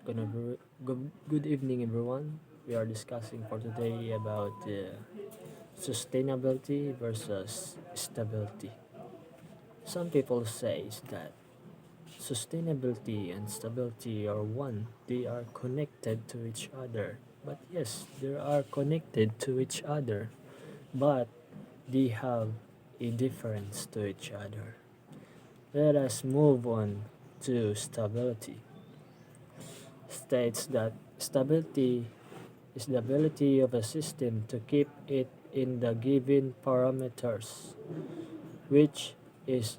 Good evening, everyone. We are discussing for today about sustainability versus stability. Some people say that sustainability and stability are one. They are connected to each other. But yes, they are connected to each other, but they have a difference to each other. Let us move on to stability. States that stability is the ability of a system to keep it in the given parameters, which is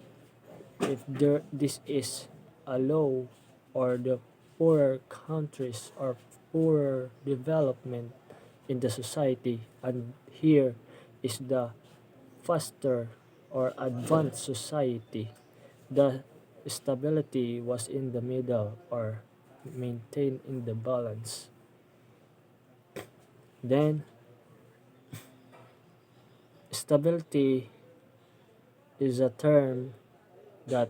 this is a low or the poorer countries or poorer development in the society, and here is the faster or advanced society. The stability was in the middle or maintained in the balance. Then stability is a term that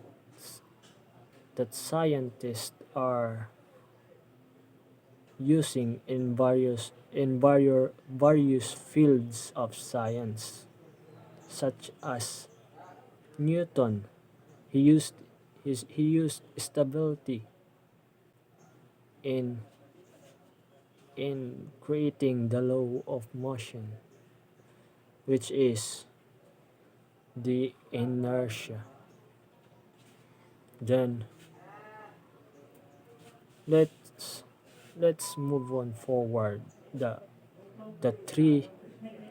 scientists are using in various fields of science, such as Newton. He used stability in creating the law of motion, which is the inertia. Then let's move on forward. The three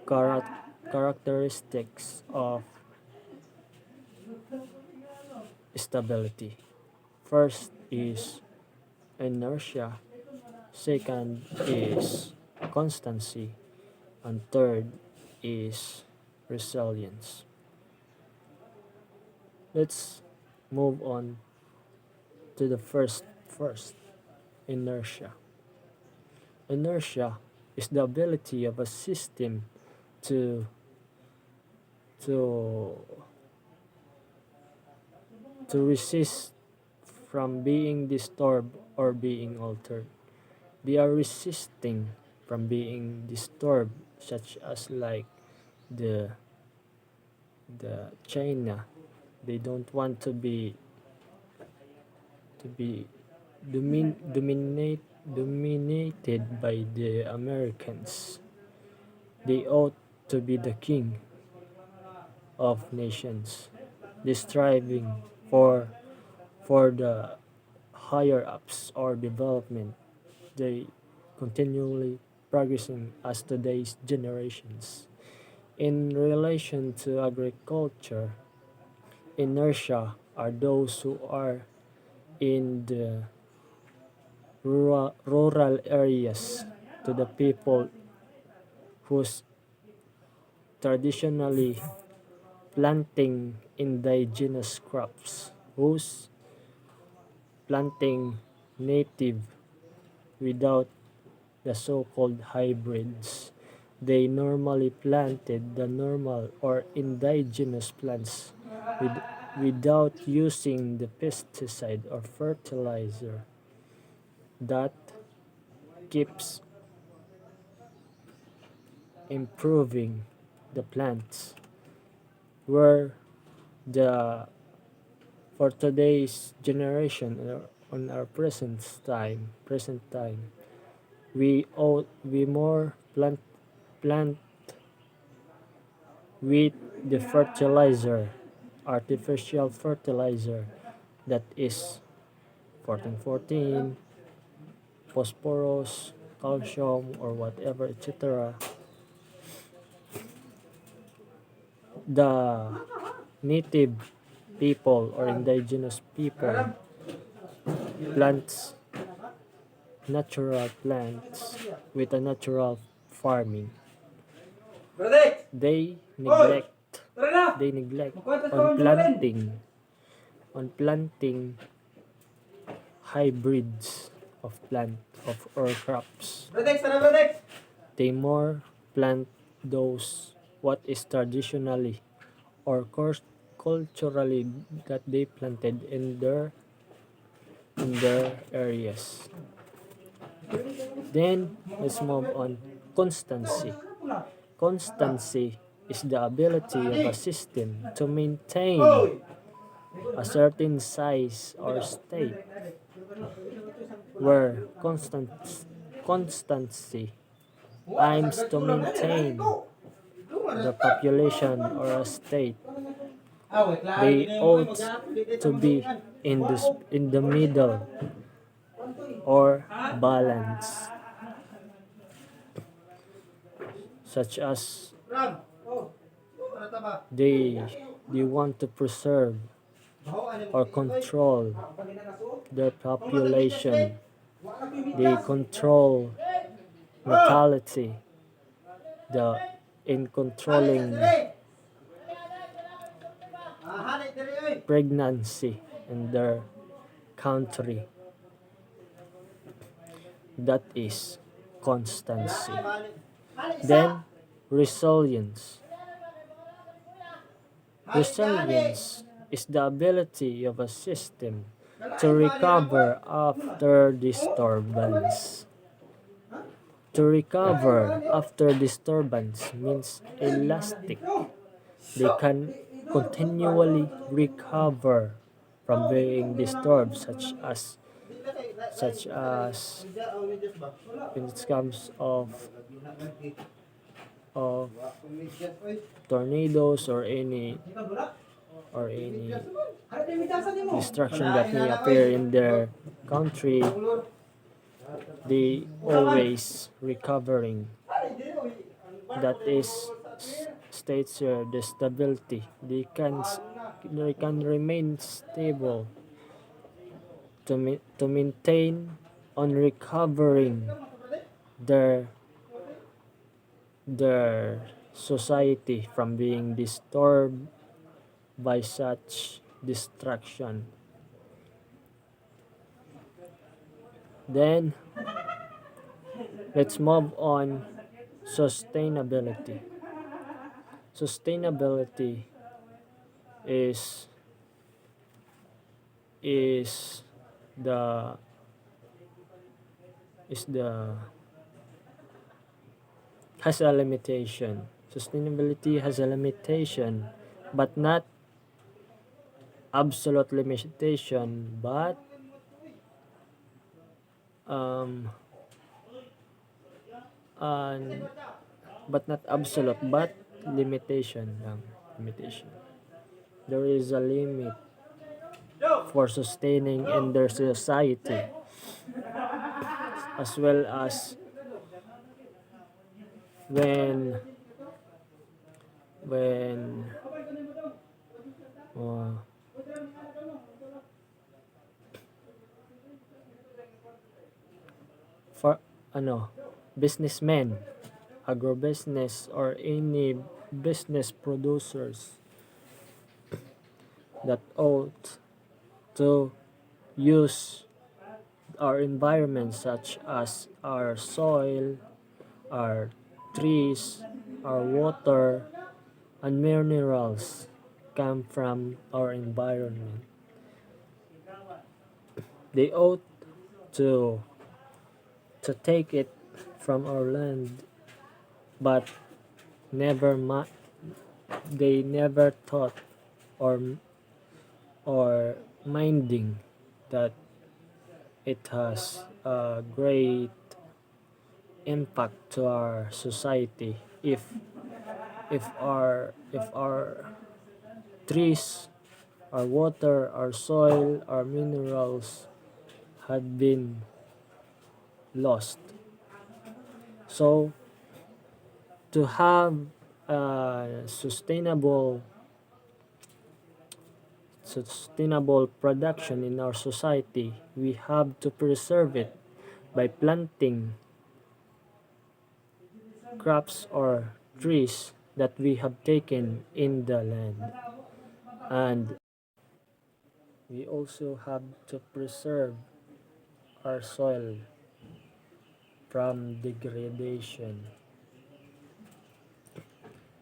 characteristics of stability. First is inertia, second is constancy, and third is resilience. Let's move on to the first inertia. Inertia is the ability of a system to to resist from being disturbed or being altered. They are resisting from being disturbed, such as like the China. They don't want to be dominated by the Americans. They ought to be the king of nations. They striving for the higher ups or development. They continually progressing as today's generations. In relation to agriculture, inertia are those who are in the rural areas, to the people who's traditionally planting indigenous crops, who's planting native without the so-called hybrids. They normally planted the normal or indigenous plants with, without using the pesticide or fertilizer that keeps improving the plants. Where the for today's generation on our present time, we more plant with the fertilizer, artificial fertilizer, that is 1414, phosphorus, calcium, or whatever, etc. The native people or indigenous people plants natural plants with a natural farming. They neglect on planting hybrids of plant of or crops. They more plant those what is traditionally or culturally that they planted in their areas. Then let's move on. Constancy. Constancy is the ability of a system to maintain a certain size or state, where constancy aims to maintain the population or a state. They ought to be in the middle or balance, such as they want to preserve or control their population. They control mortality, the in controlling pregnancy in their country. That is constancy. Then resilience. Resilience is the ability of a system to recover after disturbance. To recover after disturbance means elastic. They can continually recover from being disturbed, such as in terms of tornadoes or any destruction that may appear in their country. They always recovering. That is states here the stability. They can remain stable to maintain on recovering their society from being disturbed by such destruction. Then let's move on. Sustainability. Sustainability is the has a limitation. Sustainability has a limitation, but not absolute limitation, but not absolute, but limitation. There is a limit for sustaining in their society, as well as when for businessmen, agribusiness, or any business producers that ought to use our environment, such as our soil, our trees, our water, and minerals come from our environment. They ought to take it from our land, but they never thought or minding that it has a great impact to our society if our trees, our water, our soil, our minerals had been lost. So to have a sustainable production in our society, we have to preserve it by planting crops or trees that we have taken in the land. And we also have to preserve our soil from degradation,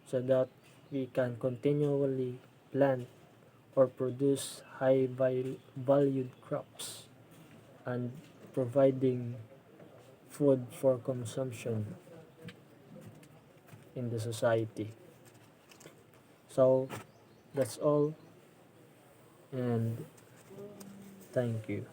so that we can continually plant or produce high valued crops and providing food for consumption in the society. So that's all, and thank you.